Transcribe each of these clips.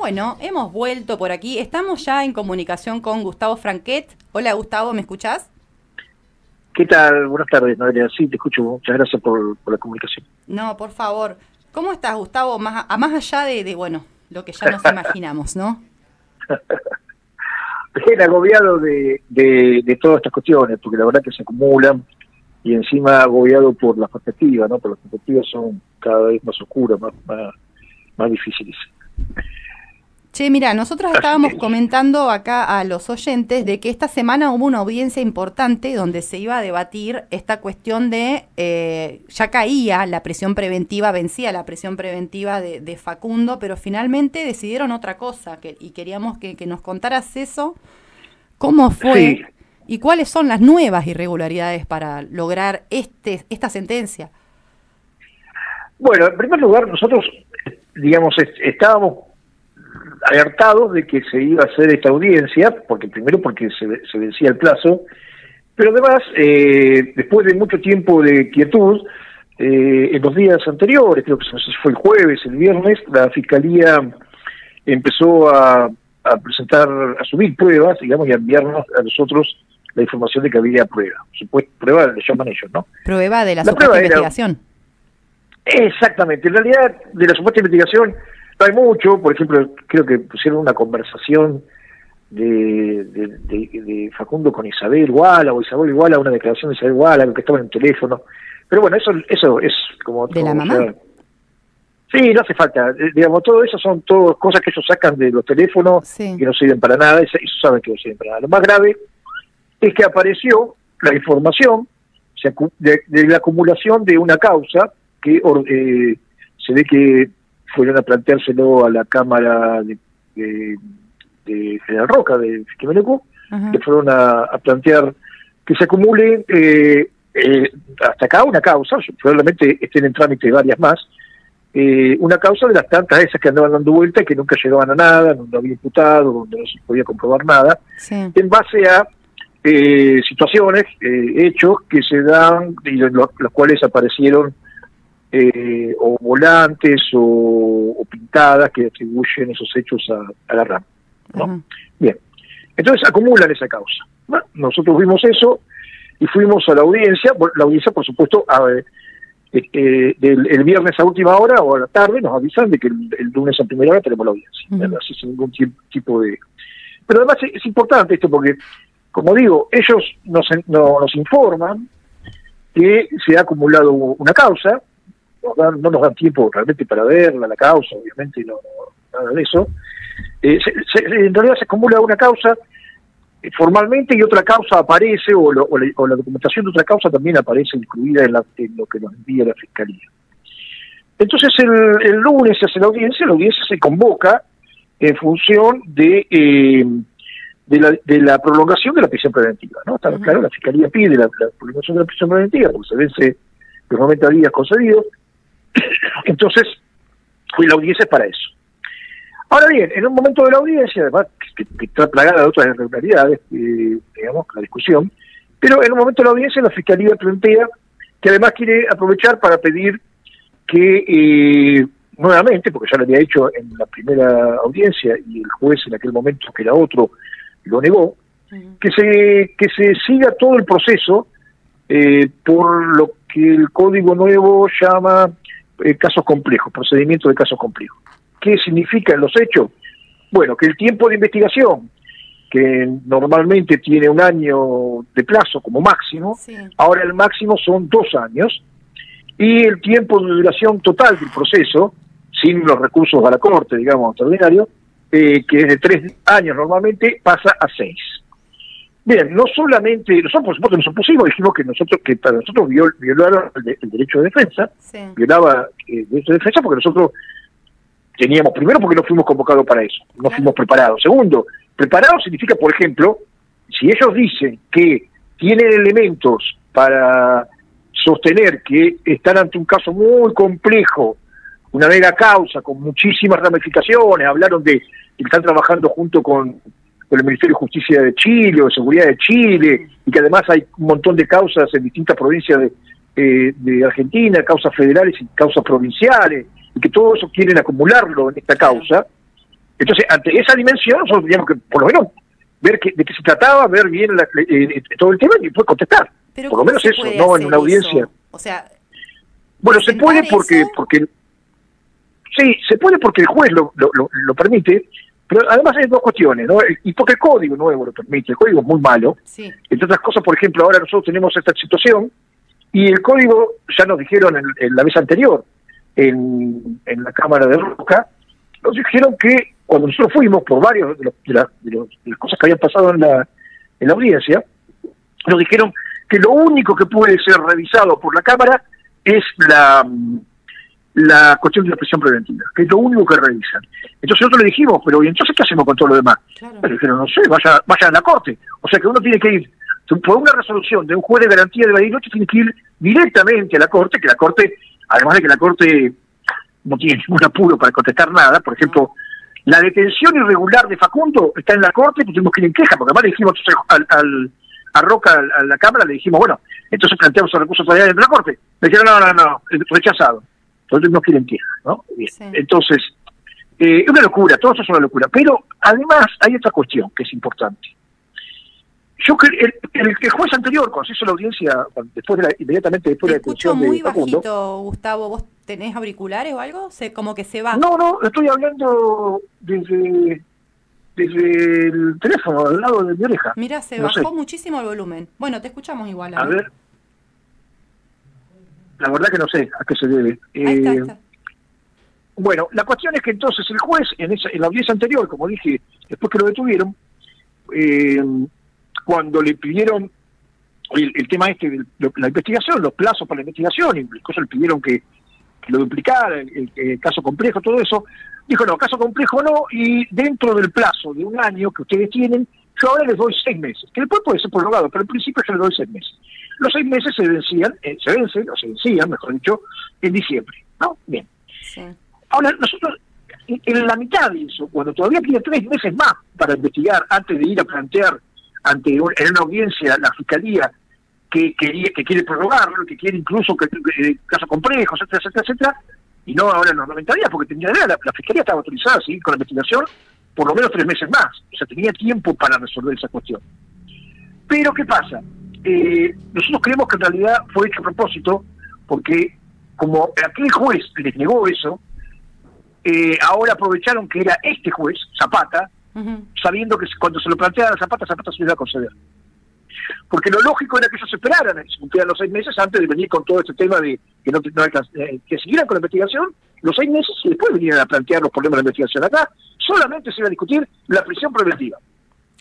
Bueno, hemos vuelto por aquí. Estamos ya en comunicación con Gustavo Franquet. Hola Gustavo, ¿me escuchás? ¿Qué tal? Buenas tardes, Noelia. Sí, te escucho. Muchas gracias por la comunicación. No, por favor. ¿Cómo estás, Gustavo? Más allá de bueno, lo que ya nos imaginamos, ¿no? Bien agobiado de todas estas cuestiones, porque la verdad que se acumulan y encima agobiado por las perspectivas, ¿no? Porque las perspectivas son cada vez más oscuras, más difíciles. Che, mira, nosotros estábamos comentando acá a los oyentes de que esta semana hubo una audiencia importante donde se iba a debatir esta cuestión de, ya caía la prisión preventiva, vencía la prisión preventiva de Facundo, pero finalmente decidieron otra cosa, y queríamos que nos contaras eso, cómo fue Sí. y cuáles son las nuevas irregularidades para lograr esta sentencia. Bueno, en primer lugar, nosotros, digamos, estábamos alertados de que se iba a hacer esta audiencia, porque se vencía el plazo, pero además, después de mucho tiempo de quietud, en los días anteriores, creo que no sé si fue el jueves, el viernes, la Fiscalía empezó a subir pruebas, digamos, y a enviarnos a nosotros la información de que había prueba. Supuesta prueba le llaman ellos, ¿no? Prueba de la supuesta investigación. Exactamente. En realidad, de la supuesta investigación no hay mucho. Por ejemplo, creo que pusieron una conversación de Facundo con Isabel Guala, o Isabel Guala, una declaración de Isabel Guala, que estaba en el teléfono. Pero bueno, eso es como... ¿De la mamá? Sí, no hace falta. Digamos, todo eso son todas cosas que ellos sacan de los teléfonos, sí, que no sirven para nada, eso saben que no sirven para nada. Lo más grave es que apareció la información de la acumulación de una causa que se ve que fueron a planteárselo a la Cámara de General Roca, de Fiquimelecú, que fueron a plantear que se acumule hasta acá una causa, probablemente estén en trámite varias más, una causa de las tantas esas que andaban dando vuelta y que nunca llegaban a nada, no había imputado, donde no se podía comprobar nada, sí, en base a situaciones, hechos que se dan y los cuales aparecieron o volantes o pintadas que atribuyen esos hechos a la RAM, ¿no? Bien, entonces acumulan esa causa. Bueno, nosotros vimos eso y fuimos a la audiencia. La audiencia, por supuesto, el viernes a última hora o a la tarde nos avisan de que el lunes a primera hora tenemos la audiencia, así sin ningún tipo de... Pero además es importante esto porque, como digo, ellos nos informan que se ha acumulado una causa. No nos dan tiempo realmente para verla, la causa, obviamente, nada de eso. En realidad se acumula una causa formalmente y otra causa aparece, o la documentación de otra causa también aparece incluida en lo que nos envía la Fiscalía. Entonces el lunes se hace la audiencia se convoca en función de la prolongación de la prisión preventiva, ¿no? Está claro, la Fiscalía pide la prolongación de la prisión preventiva porque se vence los 90 días concedidos. Entonces, la audiencia es para eso. Ahora bien, en un momento de la audiencia, además, que está plagada de otras irregularidades, digamos, la discusión, pero en un momento de la audiencia la Fiscalía plantea que además quiere aprovechar para pedir que, nuevamente, porque ya lo había hecho en la primera audiencia y el juez en aquel momento, que era otro, lo negó, que se siga todo el proceso por lo que el Código Nuevo llama casos complejos, procedimiento de casos complejos. ¿Qué significan los hechos? Bueno, que el tiempo de investigación, que normalmente tiene 1 año de plazo como máximo, sí, ahora el máximo son 2 años, y el tiempo de duración total del proceso, sin los recursos a la Corte, digamos, extraordinarios, que es de 3 años normalmente, pasa a 6. Bien, no solamente, nosotros por supuesto nos opusimos, dijimos que para nosotros violaron el derecho de defensa, sí, violaba el derecho de defensa porque nosotros teníamos, primero porque no fuimos convocados para eso, no fuimos preparados. Segundo, preparado significa, por ejemplo, si ellos dicen que tienen elementos para sostener que están ante un caso muy complejo, una mega causa con muchísimas ramificaciones, hablaron de que están trabajando junto con el Ministerio de Justicia de Chile o de Seguridad de Chile, y que además hay un montón de causas en distintas provincias de Argentina, causas federales y causas provinciales, y que todo eso quieren acumularlo en esta causa, Entonces, ante esa dimensión, nosotros teníamos que, por lo menos, ver de qué se trataba, ver bien todo el tema y después contestar. Pero por lo menos eso, no en una audiencia. Eso? O sea, bueno, se puede porque sí, se puede porque el juez lo permite, pero además hay dos cuestiones, ¿no? Y porque el código nuevo lo permite, el código es muy malo. Sí. Entre otras cosas, por ejemplo, ahora nosotros tenemos esta situación y el código, ya nos dijeron en la vez anterior, en la Cámara de Roca, nos dijeron que cuando nosotros fuimos por varios de las cosas que habían pasado en la audiencia, nos dijeron que lo único que puede ser revisado por la Cámara es la cuestión de la prisión preventiva, que es lo único que revisan. Entonces nosotros le dijimos, pero ¿y entonces qué hacemos con todo lo demás? Claro. Pero dijeron, no sé, vaya a la Corte. O sea que uno tiene que ir, por una resolución de un juez de garantía de Bariloche, tiene que ir directamente a la Corte, que la Corte, además de que la Corte no tiene ningún apuro para contestar nada, por ejemplo, la detención irregular de Facundo está en la Corte, pues tuvimos que ir en queja, porque además le dijimos a Roca, a la Cámara, le dijimos, bueno, entonces planteamos el recurso todavía dentro de la Corte. Le dijeron, no, rechazado. Entonces no quieren queja, ¿no? Bien. Sí. Entonces, es una locura, todo eso es una locura. Pero además hay otra cuestión que es importante. Yo creo el juez anterior, cuando se hizo la audiencia, inmediatamente después de la detención de Facundo... Te escucho muy bajito, Gustavo. ¿Vos tenés auriculares o algo? Como que se va. No, estoy hablando desde el teléfono, al lado de mi oreja. Mira, se bajó muchísimo el volumen. Bueno, te escuchamos igual. A ver. La verdad que no sé a qué se debe. Ahí está. Bueno, la cuestión es que entonces el juez, en la audiencia anterior, como dije, después que lo detuvieron, cuando le pidieron el tema la investigación, los plazos para la investigación, incluso le pidieron que lo duplicara, el caso complejo, todo eso, dijo, no, caso complejo no, y dentro del plazo de un año que ustedes tienen, yo ahora les doy 6 meses, que después puede ser prorrogado, pero al principio yo les doy 6 meses. Los 6 meses se vencían, mejor dicho, en diciembre, ¿no? Bien. Sí. Ahora, nosotros, en la mitad de eso, cuando todavía tiene 3 meses más para investigar, antes de ir a plantear en una audiencia la Fiscalía que quiere prorrogarlo, que quiere incluso casos complejos, etcétera, y no ahora en los 90 días, porque la Fiscalía estaba autorizada a seguir con la investigación por lo menos 3 meses más, o sea, tenía tiempo para resolver esa cuestión. Pero, ¿qué pasa? Nosotros creemos que en realidad fue hecho a propósito, porque como aquel juez les negó eso, ahora aprovecharon que era este juez, Zapata, sabiendo que cuando se lo planteaban a Zapata se lo iba a conceder. Porque lo lógico era que ellos esperaran, se cumplieran los 6 meses antes de venir con todo este tema de que siguieran con la investigación, los 6 meses y después vinieran a plantear los problemas de la investigación. Acá solamente se iba a discutir la prisión preventiva.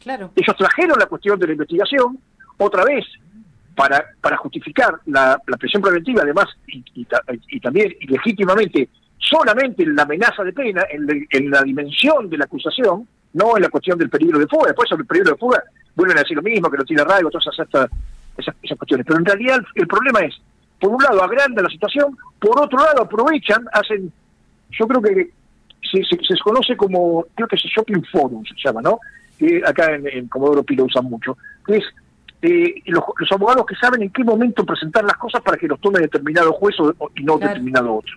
Claro. Ellos trajeron la cuestión de la investigación otra vez para justificar la prisión preventiva, además, y también y legítimamente, solamente en la amenaza de pena, en la dimensión de la acusación, no en la cuestión del peligro de fuga. Después sobre el peligro de fuga vuelven a decir lo mismo, que no tiene arraigo, todas esas cuestiones. Pero en realidad el problema es, por un lado agrandan la situación, por otro lado aprovechan, yo creo que se conoce como, creo que es Shopping Forum se llama, ¿no? Que acá en Comodoro Pi lo usan mucho, que es los abogados que saben en qué momento presentar las cosas para que los tome determinado juez y no determinado otro.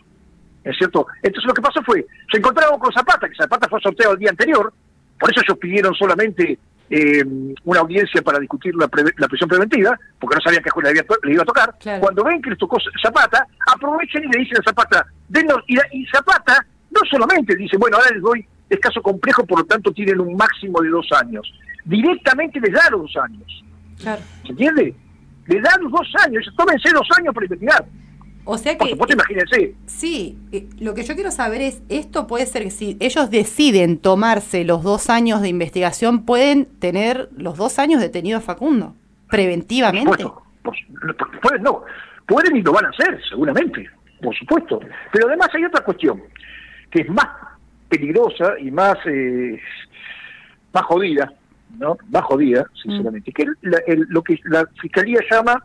¿Es cierto? Entonces lo que pasó fue, se encontraron con Zapata, que Zapata fue sorteado el día anterior, por eso ellos pidieron solamente una audiencia para discutir la prisión preventiva, porque no sabían qué juez le iba a tocar. Claro. Cuando ven que les tocó Zapata, aprovechan y le dicen a Zapata, denos, y Zapata no solamente dice, bueno, ahora les doy, es caso complejo, por lo tanto tienen un máximo de 2 años. Directamente les da los 2 años. Claro. ¿Se entiende? Le dan los 2 años, tómense 2 años para investigar. O sea que, por supuesto, imagínense. Sí, lo que yo quiero saber es, esto puede ser que si ellos deciden tomarse los 2 años de investigación, pueden tener los 2 años detenido a Facundo, preventivamente. Pueden y lo van a hacer, seguramente, por supuesto. Pero además hay otra cuestión, que es más peligrosa y más jodida, ¿no? Más jodida, sinceramente, que lo que la Fiscalía llama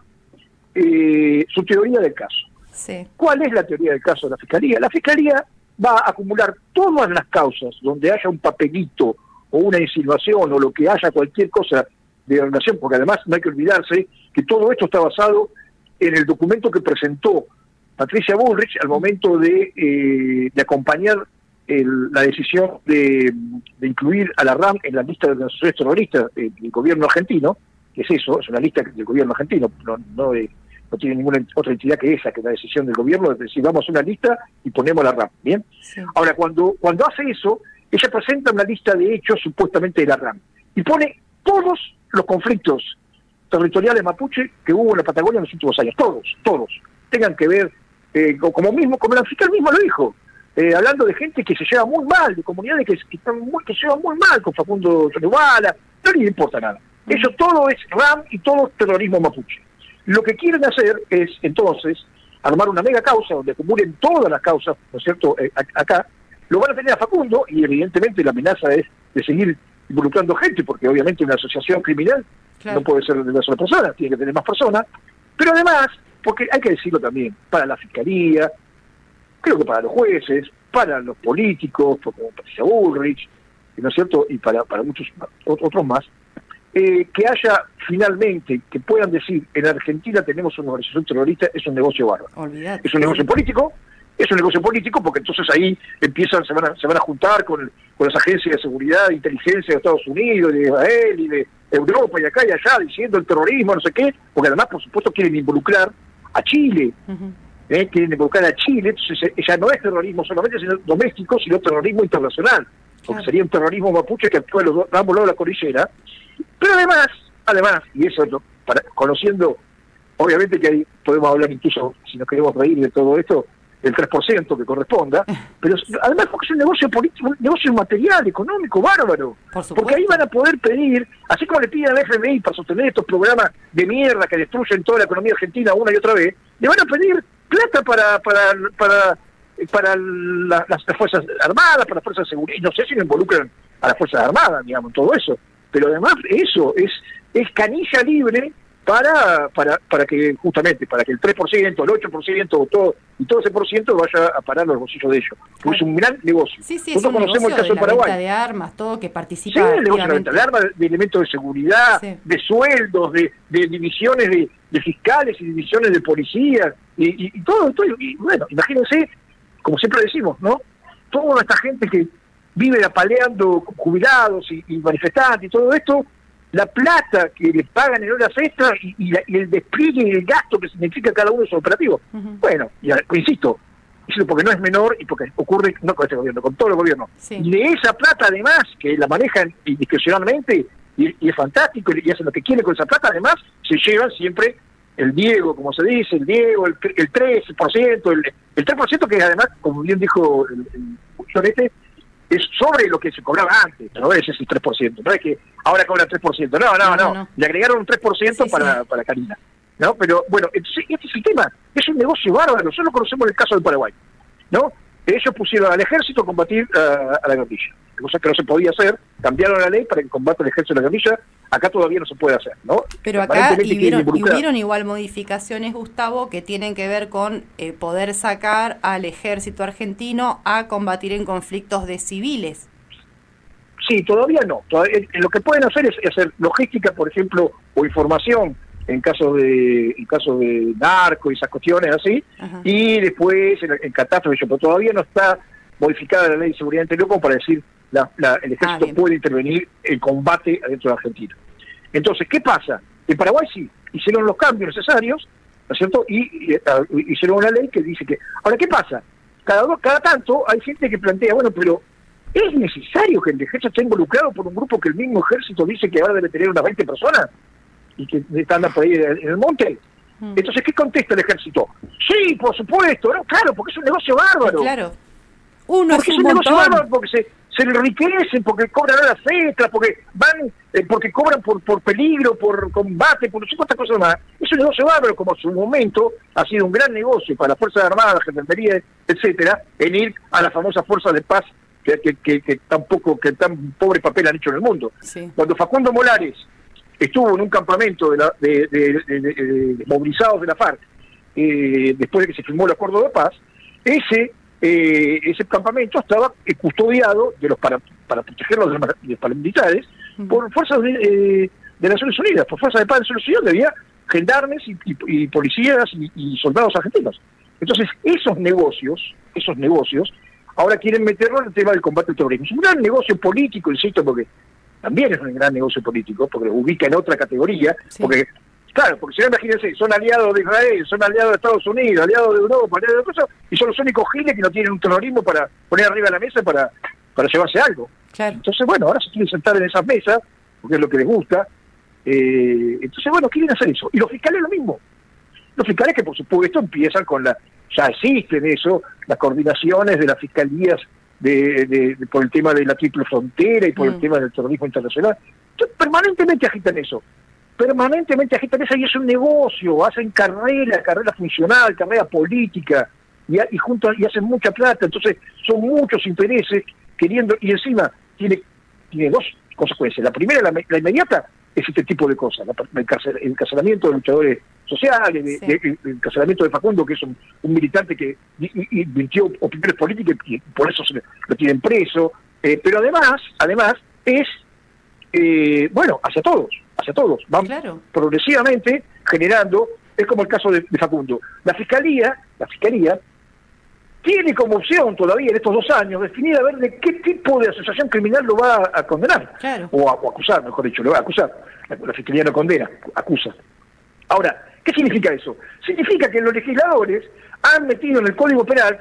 su teoría del caso. Sí. ¿Cuál es la teoría del caso de la Fiscalía? La Fiscalía va a acumular todas las causas donde haya un papelito o una insinuación o lo que haya cualquier cosa de relación, porque además no hay que olvidarse que todo esto está basado en el documento que presentó Patricia Bullrich al momento de acompañar la decisión de incluir a la RAM en la lista de organizaciones terroristas del gobierno argentino, que es eso, es una lista del gobierno argentino, no tiene ninguna otra entidad que esa, que es la decisión del gobierno, es decir, vamos a una lista y ponemos la RAM, ¿bien? Sí. Ahora, cuando hace eso, ella presenta una lista de hechos supuestamente de la RAM, y pone todos los conflictos territoriales mapuche que hubo en la Patagonia en los últimos años, todos, tengan que ver, como el fiscal mismo lo dijo, hablando de gente que se lleva muy mal, de comunidades que se llevan muy mal con Facundo Chorubala, no les importa nada. Eso todo es RAM y todo es terrorismo mapuche. Lo que quieren hacer es, entonces, armar una mega causa donde acumulen todas las causas, ¿no es cierto?, acá, lo van a tener a Facundo, y evidentemente la amenaza es de seguir involucrando gente, porque obviamente una asociación criminal no puede ser de una sola persona, tiene que tener más personas, pero además, porque hay que decirlo también, para la Fiscalía, creo que para los jueces, para los políticos, como Patricia Bullrich, ¿no es cierto?, y para muchos otros más, que haya finalmente, que puedan decir, en Argentina tenemos una organización terrorista, es un negocio bárbaro. Olvidate. Es un negocio político, porque entonces ahí se van a juntar con las agencias de seguridad e inteligencia de Estados Unidos, de Israel y de Europa y acá y allá, diciendo el terrorismo, no sé qué, porque además, por supuesto, quieren involucrar a Chile. Quieren involucrar a Chile, entonces ya no es terrorismo solamente doméstico, sino terrorismo internacional, porque sería un terrorismo mapuche que actúa en ambos lados de la cordillera. Pero además, y eso conociendo, obviamente que ahí podemos hablar incluso, si nos queremos reír de todo esto, el 3% que corresponda, pero además porque es un negocio político, un negocio material, económico, bárbaro, porque ahí van a poder pedir, así como le piden al FMI para sostener estos programas de mierda que destruyen toda la economía argentina una y otra vez, le van a pedir plata para las Fuerzas Armadas, para las Fuerzas de Seguridad, y no sé si lo involucran a las Fuerzas Armadas, digamos, todo eso, pero además eso es canilla libre para que justamente, para que el 3%, el 8% y todo ese por ciento vaya a parar los bolsillos de ellos. Claro. Es un gran negocio. Sí, nosotros conocemos el caso de Paraguay. La venta de armas, todo que participa. Sí, el negocio de la venta de armas, de elementos de seguridad, de sueldos, de divisiones de fiscales y divisiones de policías, y todo. Y bueno, imagínense, como siempre decimos, ¿no? Toda esta gente que vive apaleando jubilados y manifestantes y todo esto, la plata que le pagan en horas extras y el despliegue y el gasto que significa cada uno de esos operativos. Bueno, insisto, porque no es menor y porque ocurre no con este gobierno, con todos los gobiernos. Y de esa plata además, que la manejan indiscrecionalmente y es fantástico y hacen lo que quieren con esa plata, además se llevan siempre el Diego, como se dice, el 3%, el 3% que además, como bien dijo el Llorete, es sobre lo que se cobraba antes, no es ese 3%, no es que ahora cobra 3%, no. Le agregaron un 3% para Karina, ¿no? Pero bueno, este es el tema, es un negocio bárbaro, nosotros conocemos el caso del Paraguay, ¿no? Ellos pusieron al ejército a combatir a la guerrilla, cosa que no se podía hacer, cambiaron la ley para que combate el ejército a la guerrilla, acá todavía no se puede hacer, ¿no? Pero acá hubieron igual modificaciones, Gustavo, que tienen que ver con poder sacar al ejército argentino a combatir en conflictos de civiles. Sí, todavía no. Lo que pueden hacer es hacer logística, por ejemplo, o información en caso de narco y esas cuestiones así, y después en catástrofe, pero todavía no está modificada la ley de seguridad interior como para decir el ejército puede intervenir en combate adentro de Argentina. Entonces, ¿qué pasa? En Paraguay sí, hicieron los cambios necesarios, ¿no es cierto? Y hicieron una ley que dice que... Ahora, ¿qué pasa? Cada tanto hay gente que plantea, bueno, pero ¿es necesario que el ejército esté involucrado por un grupo que el mismo ejército dice que ahora debe tener unas 20 personas y que están por ahí en el monte? Entonces, ¿qué contesta el ejército? Sí, por supuesto, ¿no? Claro, porque es un negocio bárbaro. Claro. Porque es un negocio bárbaro, porque se enriquecen, porque cobran horas extras, porque cobran por peligro, por combate, por no sé cuántas cosas más. Es un negocio bárbaro, como en su momento ha sido un gran negocio para las Fuerzas Armadas, la Gendarmería, etcétera, en ir a las famosas fuerzas de paz que tan pobre papel han hecho en el mundo. Sí. Cuando Facundo Molares estuvo en un campamento de movilizados de la FARC, después de que se firmó el acuerdo de paz, ese campamento estaba custodiado para protegerlos de los paramilitares por fuerzas de Naciones Unidas, por fuerzas de paz de Naciones Unidas, había gendarmes y policías y soldados argentinos. Entonces, esos negocios ahora quieren meterlo en el tema del combate al terrorismo. Es un gran negocio político, insisto, porque también es un gran negocio político, porque lo ubica en otra categoría, porque, claro, porque si no, imagínense, son aliados de Israel, son aliados de Estados Unidos, aliados de Europa, aliados de cosas, y son los únicos giles que no tienen un terrorismo para poner arriba de la mesa para llevarse algo. Claro. Entonces, bueno, ahora se quieren sentar en esas mesas, porque es lo que les gusta. Entonces, bueno, quieren hacer eso. Y los fiscales lo mismo. Los fiscales que, por supuesto, empiezan con ya existen eso, las coordinaciones de las fiscalías por el tema de la triple frontera y por el tema del terrorismo internacional. Entonces, permanentemente agitan eso. Y es un negocio, hacen carrera funcional, carrera política, y hacen mucha plata. Entonces, son muchos intereses queriendo, y encima tiene dos consecuencias. La primera, la inmediata, es este tipo de cosas, el encarcelamiento de luchadores sociales, el encarcelamiento de Facundo, que es un militante que mintió opiniones políticas y por eso lo tienen preso, pero además es, bueno, hacia todos, van progresivamente generando, es como el caso de Facundo. La fiscalía tiene como opción todavía en estos 2 años definir a ver de qué tipo de asociación criminal lo va a condenar, o a acusar, mejor dicho, lo va a acusar. La fiscalía no condena, acusa. Ahora, ¿qué significa eso? Significa que los legisladores han metido en el Código Penal,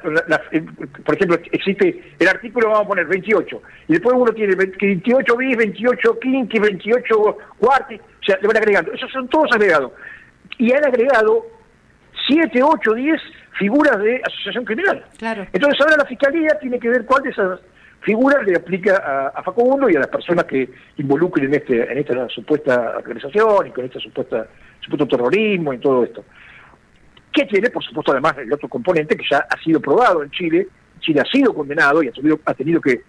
por ejemplo, existe el artículo, vamos a poner 28, y después uno tiene 28 bis, 28 quinqui, 28 cuarti, o sea, le van agregando. Esos son todos agregados. Y han agregado 7, 8, 10 figuras de asociación criminal. Claro. Entonces ahora la Fiscalía tiene que ver cuál de esas figuras le aplica a Facundo y a las personas que involucren en esta supuesta organización y con este supuesto terrorismo y todo esto. Que tiene, por supuesto, además el otro componente que ya ha sido probado en Chile. Chile ha sido condenado y ha tenido que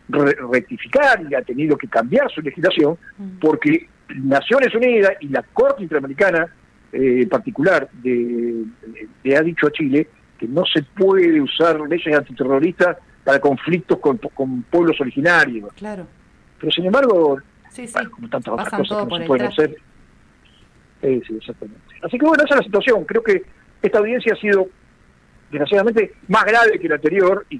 rectificar y ha tenido que cambiar su legislación porque Naciones Unidas y la Corte Interamericana en particular le ha dicho a Chile que no se puede usar leyes antiterroristas para conflictos con pueblos originarios. Claro. Pero sin embargo, sí. Bueno, como tantas otras Pasan cosas que no se por pueden hacer. Sí, exactamente. Así que bueno, esa es la situación. Creo que esta audiencia ha sido desgraciadamente más grave que la anterior y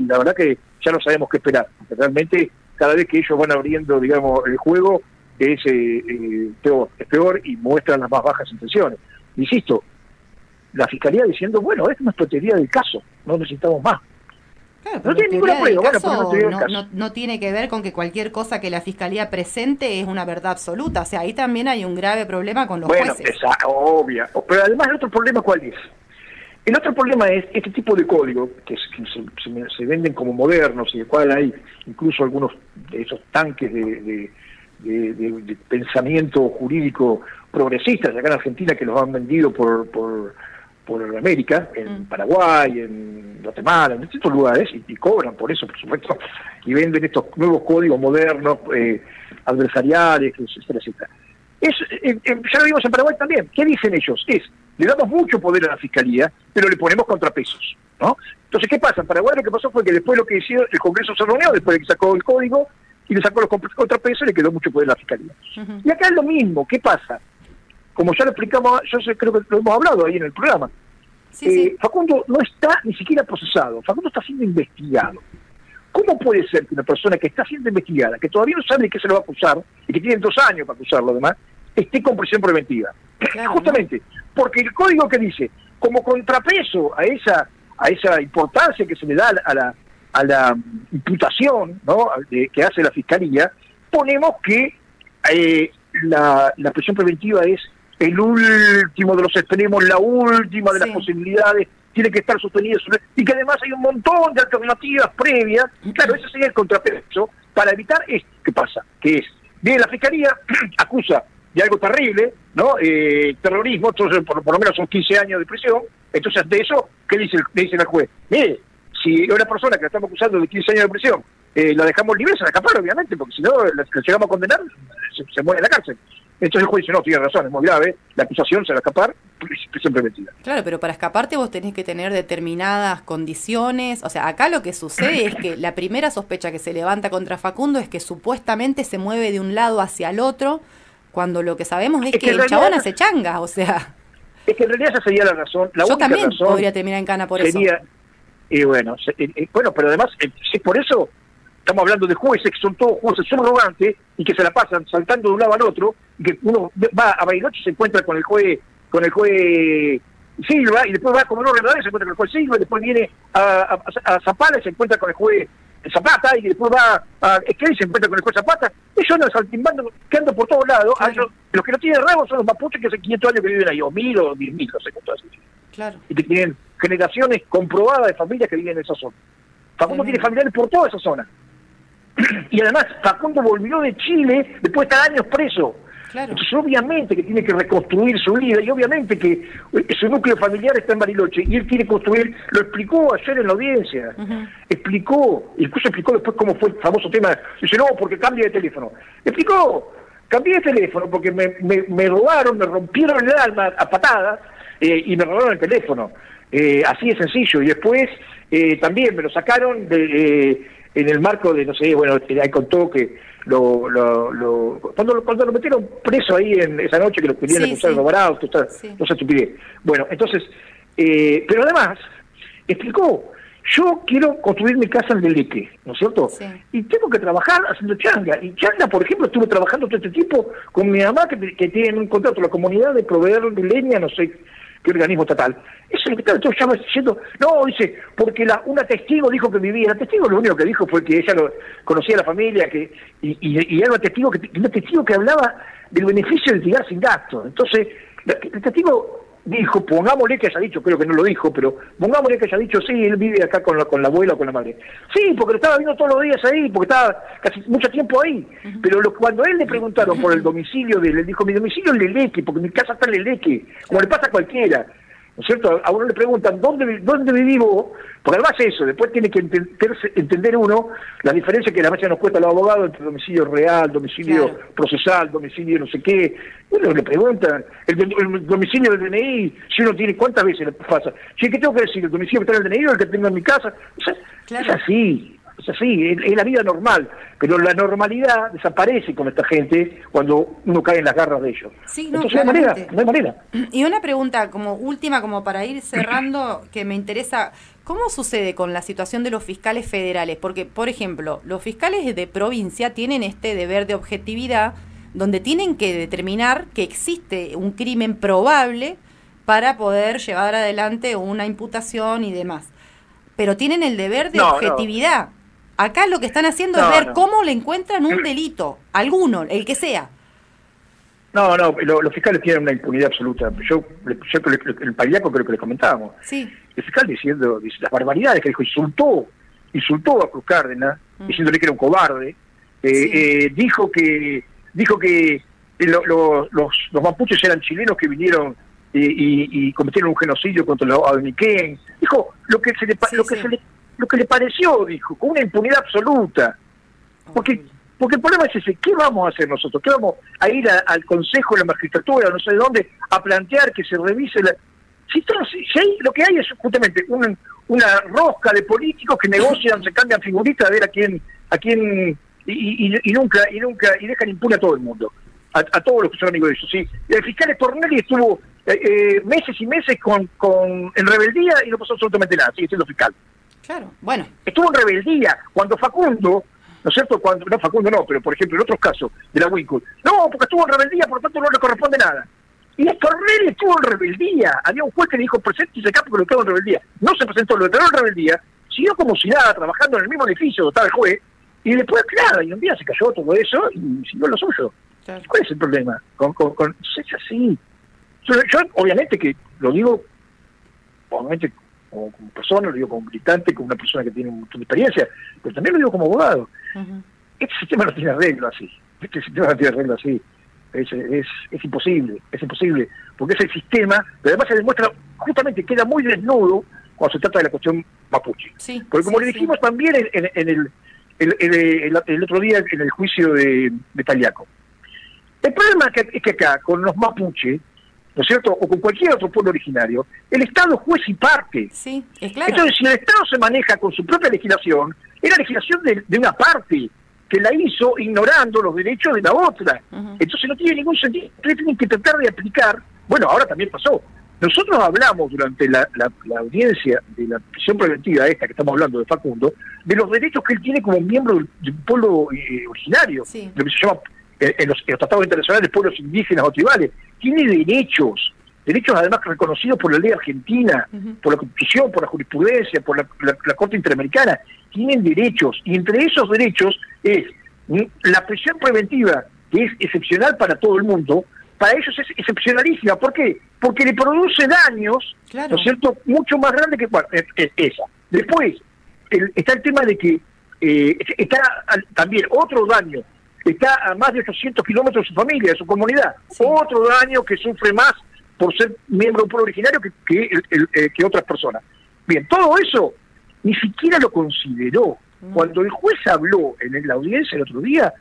la verdad que ya no sabemos qué esperar. Porque realmente cada vez que ellos van abriendo, digamos, el juego es peor y muestran las más bajas intenciones. Insisto, la Fiscalía diciendo, bueno, esto es nuestra teoría del caso, no necesitamos más. Claro, no tiene ninguna prueba. No tiene que ver con que cualquier cosa que la Fiscalía presente es una verdad absoluta. O sea, ahí también hay un grave problema con los jueces. Bueno, obvia. Pero además el otro problema, ¿cuál es? El otro problema es este tipo de código que se venden como modernos y del cual hay incluso algunos de esos tanques de pensamiento jurídico progresistas acá en Argentina que los han vendido por América, en Paraguay, en Guatemala, en distintos lugares, y cobran por eso, por supuesto, y venden estos nuevos códigos modernos, adversariales, etcétera, etcétera. Ya lo vimos en Paraguay también. ¿Qué dicen ellos? Le damos mucho poder a la Fiscalía, pero le ponemos contrapesos, ¿no? Entonces, ¿qué pasa? En Paraguay lo que pasó fue que después lo que hicieron, el Congreso se reunió, después de que sacó el código, y le sacó los contrapesos y le quedó mucho poder a la Fiscalía. Y acá es lo mismo. ¿Qué pasa? Como ya lo explicamos, creo que lo hemos hablado ahí en el programa, Facundo no está ni siquiera procesado, Facundo está siendo investigado. ¿Cómo puede ser que una persona que está siendo investigada, que todavía no sabe de qué se lo va a acusar, y que tiene 2 años para acusarlo además, esté con prisión preventiva? Claro, justamente, porque el código que dice, como contrapeso a esa importancia que se le da a la imputación, ¿no?, que hace la Fiscalía, ponemos que la prisión preventiva es el último de los extremos, la última de las posibilidades, tiene que estar sostenido, y que además hay un montón de alternativas previas. Claro, ese sería el contrapeso para evitar esto que pasa, que es, bien, la Fiscalía acusa de algo terrible, ¿no? Terrorismo, entonces por lo menos son 15 años de prisión. Entonces, de eso, ¿qué le dicen al juez? Mire, si una persona que la estamos acusando de 15 años de prisión, la dejamos libre, se la escapar, obviamente, porque si no, la llegamos a condenar, se muere en la cárcel. Entonces el juez dice, no, tiene razón, es muy grave, la acusación se va a escapar, prisión preventiva. Claro, pero para escaparte vos tenés que tener determinadas condiciones. O sea, acá lo que sucede es que la primera sospecha que se levanta contra Facundo es que supuestamente se mueve de un lado hacia el otro, cuando lo que sabemos es que el chabón hace changa, o sea... Es que en realidad esa sería la razón, la Yo única también razón podría terminar en cana por eso. Y bueno, bueno, pero además, si es por eso, estamos hablando de jueces que son todos jueces subrogantes y que se la pasan saltando de un lado al otro, y que uno va a Bariloche y se encuentra con el juez Silva, y después va a Comodoro Rivadavia y se encuentra con el juez Silva, y después viene a Zapala y se encuentra con el juez Zapata, y después va a Esquel y se encuentra con el juez Zapata. Ellos andan saltimbando, que andan por todos lados. Claro. Los que no tienen rabo son los mapuches que hace 500 años que viven ahí, o 1000 o 10.000, no sé cuánto así. Claro. Y que tienen generaciones comprobadas de familias que viven en esa zona. Facundo tiene familiares por toda esa zona. Y además, Facundo volvió de Chile después de estar años preso. Claro. Entonces, obviamente que tiene que reconstruir su vida, y obviamente que su núcleo familiar está en Bariloche, y él quiere construir, lo explicó ayer en la audiencia, explicó, incluso explicó después cómo fue el famoso tema, dice, no, porque cambia de teléfono. Explicó, cambié de teléfono porque me robaron, me rompieron el alma a patadas, y me robaron el teléfono. Así de sencillo. Y después también me lo sacaron en el marco de, no sé, bueno, ahí contó que cuando lo metieron preso ahí en esa noche, que lo querían acusar de robar autos, no se estupidez. Bueno, entonces, pero además, explicó, yo quiero construir mi casa en Leleque, ¿no es cierto? Sí. Y tengo que trabajar haciendo changa. Y changa, por ejemplo, estuve trabajando todo este tiempo con mi mamá, que tiene un contrato, la comunidad de proveedor de leña, no sé qué organismo estatal. Eso es lo que estaba yo diciendo. No, dice, porque una testigo dijo que vivía. La testigo lo único que dijo fue que ella conocía a la familia, y era una testigo que hablaba del beneficio de tirar sin gasto. Entonces, el testigo dijo, pongámosle que haya dicho, creo que no lo dijo, pero pongámosle que haya dicho, sí, él vive acá con la abuela o con la madre. Sí, porque lo estaba viendo todos los días ahí, porque estaba casi mucho tiempo ahí. Pero cuando a él le preguntaron por el domicilio él dijo, mi domicilio es Leleque, porque mi casa está en Leleque, como le pasa a cualquiera. ¿No es cierto? A uno le preguntan, ¿dónde vivís vos? Porque además eso, después tiene que entender uno la diferencia que a veces nos cuesta a los abogados entre domicilio real, domicilio procesal, domicilio no sé qué. Bueno, le preguntan, el domicilio del DNI, si uno tiene, ¿cuántas veces le pasa? Si, ¿qué tengo que decir? ¿El domicilio que está en el DNI o el que tengo en mi casa? O sea, es así. Es así, es la vida normal, pero la normalidad desaparece con esta gente cuando uno cae en las garras de ellos. Sí, no, entonces no hay manera. Y una pregunta como última, como para ir cerrando, que me interesa, ¿cómo sucede con la situación de los fiscales federales? Porque, por ejemplo, los fiscales de provincia tienen este deber de objetividad, donde tienen que determinar que existe un crimen probable para poder llevar adelante una imputación y demás. Pero tienen el deber de objetividad. No. Acá lo que están haciendo es ver cómo le encuentran un delito, alguno, el que sea. No, los fiscales tienen una impunidad absoluta. Yo el Pagliaco creo que le comentábamos. Sí. El fiscal diciendo las barbaridades que dijo, insultó a Cruz Cárdenas, diciéndole que era un cobarde. Dijo que los mapuches eran chilenos que vinieron y cometieron un genocidio contra los Adoniquén. Dijo lo que le pareció, dijo, con una impunidad absoluta. Porque el problema es ese, ¿qué vamos a hacer nosotros? ¿Qué vamos a ir al Consejo de la Magistratura, no sé de dónde, a plantear que se revise si ahí lo que hay es justamente una rosca de políticos que negocian, se cambian figuritas a ver a quién y nunca dejan impune a todo el mundo, a todos los que son amigos de ellos. Sí, el fiscal Tornelli estuvo meses y meses en rebeldía y no pasó absolutamente nada, sigue siendo fiscal. Claro, bueno. Estuvo en rebeldía cuando Facundo, ¿no es cierto? Facundo no, pero por ejemplo en otros casos de la Wincul, no, porque estuvo en rebeldía, por lo tanto no le corresponde nada. Y Tornelli estuvo en rebeldía. Había un juez que le dijo, preséntese acá porque lo quedó en rebeldía. No se presentó, lo declaró en rebeldía, siguió como si nada, trabajando en el mismo edificio donde estaba el juez, y después, claro, y un día se cayó todo eso y siguió lo suyo. Claro. ¿Cuál es el problema? Es así. Yo obviamente que lo digo, obviamente como persona, lo digo como militante, como una persona que tiene un montón de experiencia, pero también lo digo como abogado. Este sistema no tiene arreglo así. Es imposible, porque ese sistema, pero además se demuestra, justamente queda muy desnudo cuando se trata de la cuestión mapuche. Sí, porque como le dijimos también en el otro día en el juicio de Pagliaco, el problema es que acá, con los mapuche, ¿no es cierto?, o con cualquier otro pueblo originario, el Estado es juez y parte. Sí, es claro. Entonces, si el Estado se maneja con su propia legislación, es la legislación de una parte, que la hizo ignorando los derechos de la otra. Entonces no tiene ningún sentido. Ustedes tienen que tratar de aplicar, bueno, ahora también pasó, nosotros hablamos durante la audiencia de la prisión preventiva esta que estamos hablando de Facundo, de los derechos que él tiene como miembro del pueblo originario, sí, lo que se llama en los tratados internacionales pueblos indígenas o tribales. Tiene derechos además reconocidos por la ley argentina, por la Constitución, por la jurisprudencia, por la Corte Interamericana. Tienen derechos, y entre esos derechos es la prisión preventiva, que es excepcional para todo el mundo. Para ellos es excepcionalísima. ¿Por qué? Porque le produce daños, claro, ¿no es cierto?, mucho más grandes que... Bueno, esa. Después, está el tema de que está también otro daño. Está a más de 800 kilómetros de su familia, de su comunidad. Sí. Otro daño que sufre más por ser miembro de un pueblo originario que otras personas. Bien, todo eso ni siquiera lo consideró. Cuando el juez habló en la audiencia el otro día,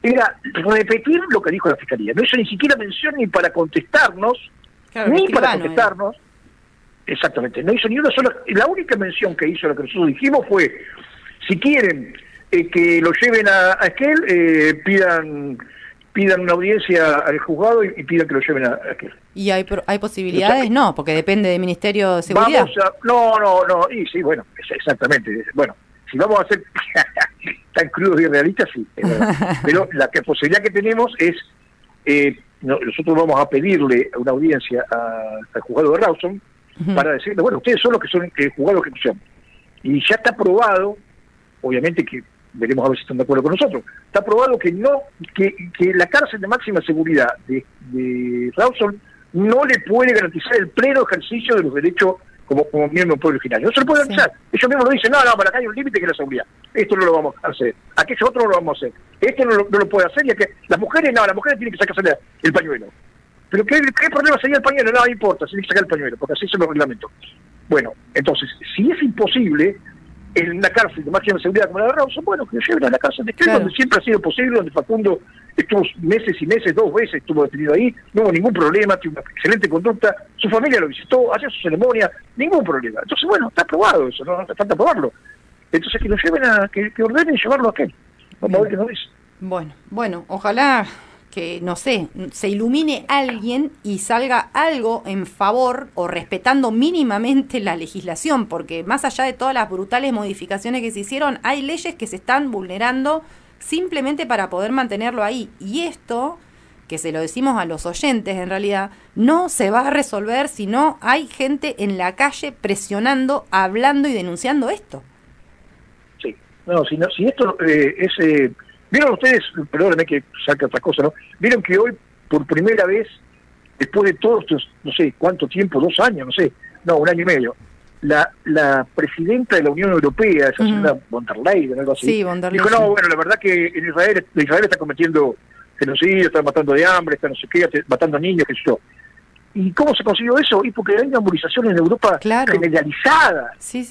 era repetir lo que dijo la Fiscalía. No hizo ni siquiera mención ni para contestarnos, claro, ni para contestarnos. Exactamente, no hizo ni una sola... La única mención que hizo, lo que nosotros dijimos fue, si quieren que lo lleven a Esquel, pidan una audiencia al juzgado y pidan que lo lleven a Esquel. ¿Y hay posibilidades? O sea, no, porque depende del Ministerio de Seguridad. No, y sí, bueno, exactamente. Bueno, si vamos a ser tan crudos y realistas, sí. Pero la posibilidad que tenemos es, nosotros vamos a pedirle una audiencia al juzgado de Rawson para decirle, bueno, ustedes son los que son juzgados de ejecución. Y ya está aprobado, obviamente que veremos a ver si están de acuerdo con nosotros, está aprobado que la cárcel de máxima seguridad de Rawson no le puede garantizar el pleno ejercicio de los derechos como miembro del pueblo originario. No se lo puede garantizar. Sí. Ellos mismos lo dicen, no, para acá hay un límite que es la seguridad. Esto no lo vamos a hacer. Aquello otro no lo vamos a hacer. Esto no lo puede hacer, ya que las mujeres tienen que sacarse el pañuelo. ¿Pero qué problema sería el pañuelo? No importa, se tiene que sacar el pañuelo, porque así se lo reglamento. Bueno, entonces, si es imposible en una cárcel de máxima seguridad como la de Rawson, bueno, que lo lleven a la cárcel de Esquel, claro, donde siempre ha sido posible, donde Facundo estuvo meses y meses, 2 veces estuvo detenido ahí, no hubo ningún problema, tiene una excelente conducta, su familia lo visitó, hacía su ceremonia, ningún problema. Entonces, bueno, está aprobado eso, no hace falta aprobarlo. Entonces, que lo lleven que ordenen llevarlo a Esquel. Vamos a ver qué nos dice. Bueno, ojalá que, no sé, se ilumine alguien y salga algo en favor o respetando mínimamente la legislación, porque más allá de todas las brutales modificaciones que se hicieron, hay leyes que se están vulnerando simplemente para poder mantenerlo ahí. Y esto, que se lo decimos a los oyentes en realidad, no se va a resolver si no hay gente en la calle presionando, hablando y denunciando esto. Sí, si esto es... ¿Vieron ustedes, perdónenme que saque otra cosa, ¿no? ¿Vieron que hoy, por primera vez, después de todos estos, no sé cuánto tiempo, 2 años, un año y medio, la presidenta de la Unión Europea, esa señora von der Leyen, algo así, dijo, la verdad que en Israel está cometiendo genocidio, está matando de hambre, está no sé qué, matando niños, qué sé yo. ¿Y cómo se consiguió eso? Y porque hay una movilización en Europa generalizada. Sí.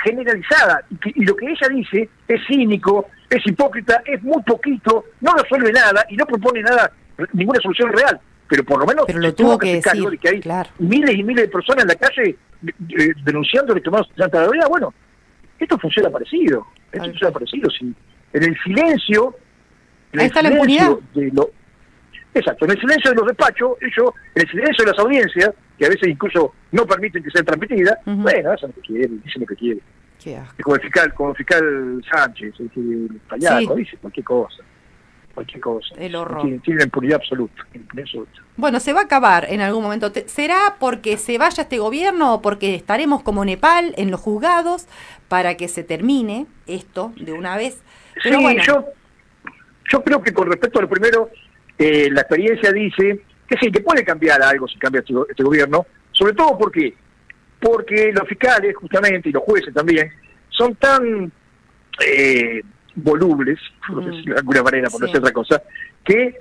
Generalizada. Y lo que ella dice es cínico, es hipócrita, es muy poquito, no resuelve nada y no propone ninguna solución real. Pero por lo menos lo tuvo que decir, de que hay miles y miles de personas en la calle denunciando que tomaron Santa Gravedad. Bueno, esto funciona parecido. Sí. En el silencio... Ahí está la impunidad. Exacto, en el silencio de los despachos, en el silencio de las audiencias, que a veces incluso no permiten que sean transmitidas, bueno, hacen lo que quieren, dicen lo que quieren. Como el fiscal Sánchez, el Pallaco, dice cualquier cosa. El horror. Tiene la impunidad absoluta, Bueno, se va a acabar en algún momento. ¿Será porque se vaya este gobierno o porque estaremos como Nepal en los juzgados para que se termine esto de una vez? Pero sí, bueno. Yo creo que con respecto a lo primero, la experiencia dice que sí, que puede cambiar algo si cambia este gobierno, sobre todo porque los fiscales, justamente, y los jueces también, son tan volubles, por decirlo de alguna manera, por no decir otra cosa, que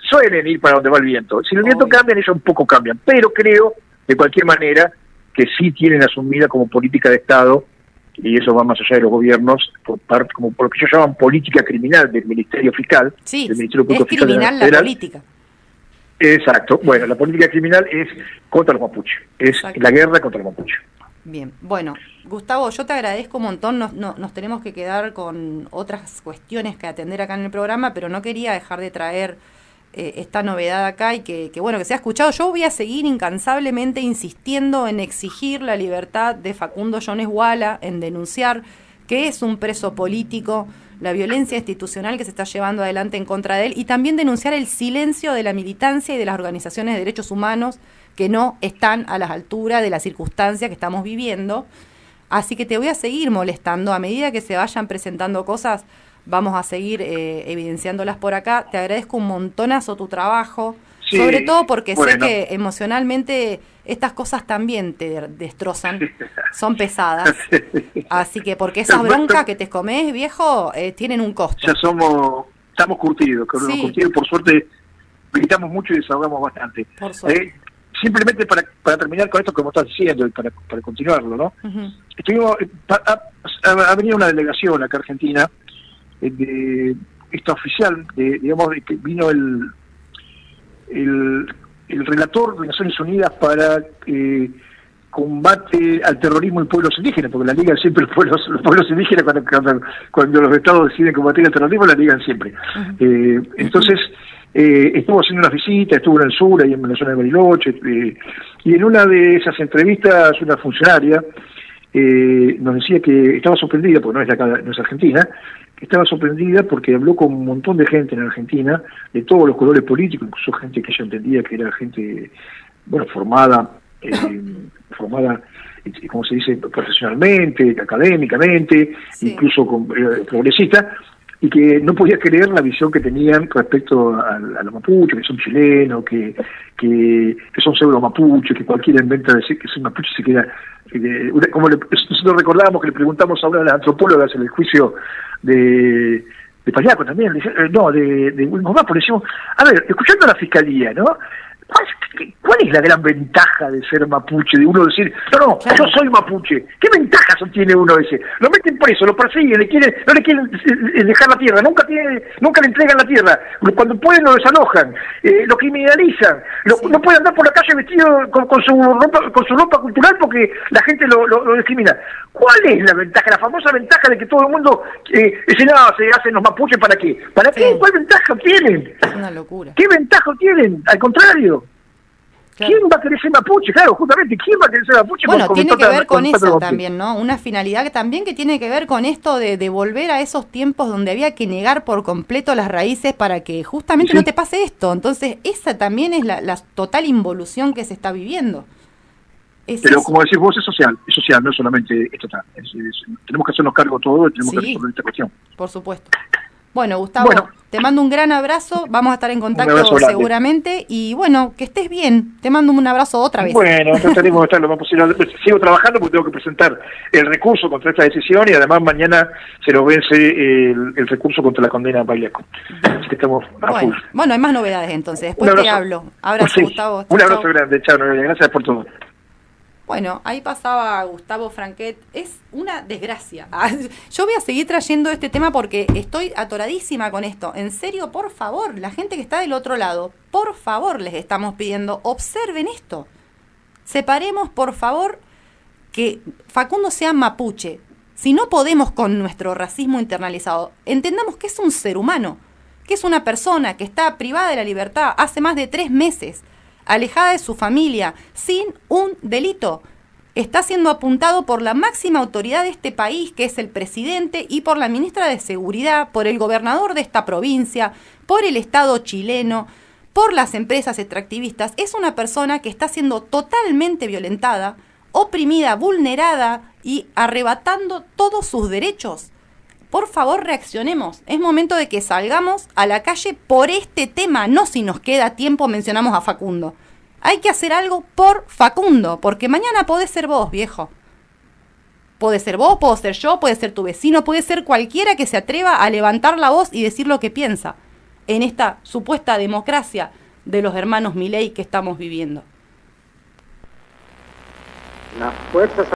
suelen ir para donde va el viento. Si el viento cambia, ellos un poco cambian, pero creo, de cualquier manera, que sí tienen asumida como política de Estado, y eso va más allá de los gobiernos, como por lo que ellos llaman política criminal del Ministerio Fiscal. Sí, del Ministerio Público es criminal la política. Exacto. Bueno, la política criminal es contra los mapuches, es la guerra contra los mapuches. Bien, bueno, Gustavo, yo te agradezco un montón, nos tenemos que quedar con otras cuestiones que atender acá en el programa, pero no quería dejar de traer esta novedad acá y que bueno, que se ha escuchado. Yo voy a seguir incansablemente insistiendo en exigir la libertad de Facundo Jones Wala, en denunciar que es un preso político, la violencia institucional que se está llevando adelante en contra de él, y también denunciar el silencio de la militancia y de las organizaciones de derechos humanos que no están a la altura de la circunstancia que estamos viviendo. Así que te voy a seguir molestando. A medida que se vayan presentando cosas, vamos a seguir evidenciándolas por acá. Te agradezco un montonazo tu trabajo, sí, sobre todo porque sé que emocionalmente estas cosas también te destrozan, son pesadas. Así que porque esas broncas que te comés, viejo, tienen un costo. Ya estamos curtidos, por suerte gritamos mucho y desahogamos bastante. Por suerte. Simplemente para terminar con esto que me estás diciendo y para continuarlo, ¿no? Ha venido una delegación acá a Argentina, esta oficial, digamos, que vino el relator de Naciones Unidas para combate al terrorismo en pueblos indígenas, porque la ligan siempre los pueblos indígenas cuando los estados deciden combatir el terrorismo, la ligan siempre. Entonces, estuvo haciendo una visita, estuvo en el sur, ahí en la zona de Bariloche, y en una de esas entrevistas una funcionaria nos decía que estaba sorprendida, porque no es argentina, que estaba sorprendida porque habló con un montón de gente en Argentina, de todos los colores políticos, incluso gente que ella entendía que era gente, bueno, formada, como se dice, profesionalmente, académicamente, sí, incluso progresista, y que no podía creer la visión que tenían respecto a los mapuches, que son chilenos, que son pseudo mapuches, que cualquiera inventa decir que son mapuches se queda... como nosotros recordábamos que le preguntamos a una de las antropólogas en el juicio de Payaco también, de Wilmar, le decimos, a ver, escuchando a la fiscalía, ¿no? ¿Cuál es la gran ventaja de ser mapuche? De uno decir, no, yo soy mapuche. ¿Qué ventajas tiene uno ese? Lo meten preso, lo persiguen, no le quieren dejar la tierra, nunca le entregan la tierra. Cuando pueden lo desalojan, lo criminalizan, no puede andar por la calle vestido con su ropa cultural porque la gente lo discrimina. ¿Cuál es la ventaja? La famosa ventaja de que todo el mundo dice, no, se hacen los mapuches, ¿para qué? ¿Para qué? ¿Cuál ventaja tienen? Es una locura. ¿Qué ventaja tienen? Al contrario. Claro. ¿Quién va a querer ser mapuche? Claro, justamente, ¿quién va a querer ser mapuche? Bueno, tiene que ver con eso también, ¿no? Una finalidad que también que tiene que ver con esto de volver a esos tiempos donde había que negar por completo las raíces para que justamente no te pase esto. Entonces, esa también es la total involución que se está viviendo. Pero como decís vos, es social, no es solamente estatal. Tenemos que hacernos cargo de todo y tenemos que resolver esta cuestión. Por supuesto. Bueno, Gustavo, te mando un gran abrazo, vamos a estar en contacto seguramente, y bueno, que estés bien, te mando un abrazo otra vez. Bueno, trataremos de estar lo más posible. Sigo trabajando porque tengo que presentar el recurso contra esta decisión y además mañana se nos vence el recurso contra la condena a Pagliacco. Así que estamos a full. Bueno, hay más novedades entonces, después te hablo. Abrazo, Gustavo. Un abrazo grande, chao, gracias por todo. Bueno, ahí pasaba Gustavo Franquet. Es una desgracia. Yo voy a seguir trayendo este tema porque estoy atoradísima con esto. En serio, por favor, la gente que está del otro lado, por favor, les estamos pidiendo, observen esto. Separemos, por favor, que Facundo sea mapuche. Si no podemos con nuestro racismo internalizado, entendamos que es un ser humano, que es una persona que está privada de la libertad hace más de 3 meses, alejada de su familia, sin un delito. Está siendo apuntado por la máxima autoridad de este país, que es el presidente, y por la ministra de Seguridad, por el gobernador de esta provincia, por el Estado chileno, por las empresas extractivistas. Es una persona que está siendo totalmente violentada, oprimida, vulnerada y arrebatando todos sus derechos. Por favor, reaccionemos. Es momento de que salgamos a la calle por este tema, no si nos queda tiempo mencionamos a Facundo. Hay que hacer algo por Facundo, porque mañana podés ser vos, viejo. Puede ser vos, puedo ser yo, puede ser tu vecino, puede ser cualquiera que se atreva a levantar la voz y decir lo que piensa en esta supuesta democracia de los hermanos Milei que estamos viviendo. Las fuerzas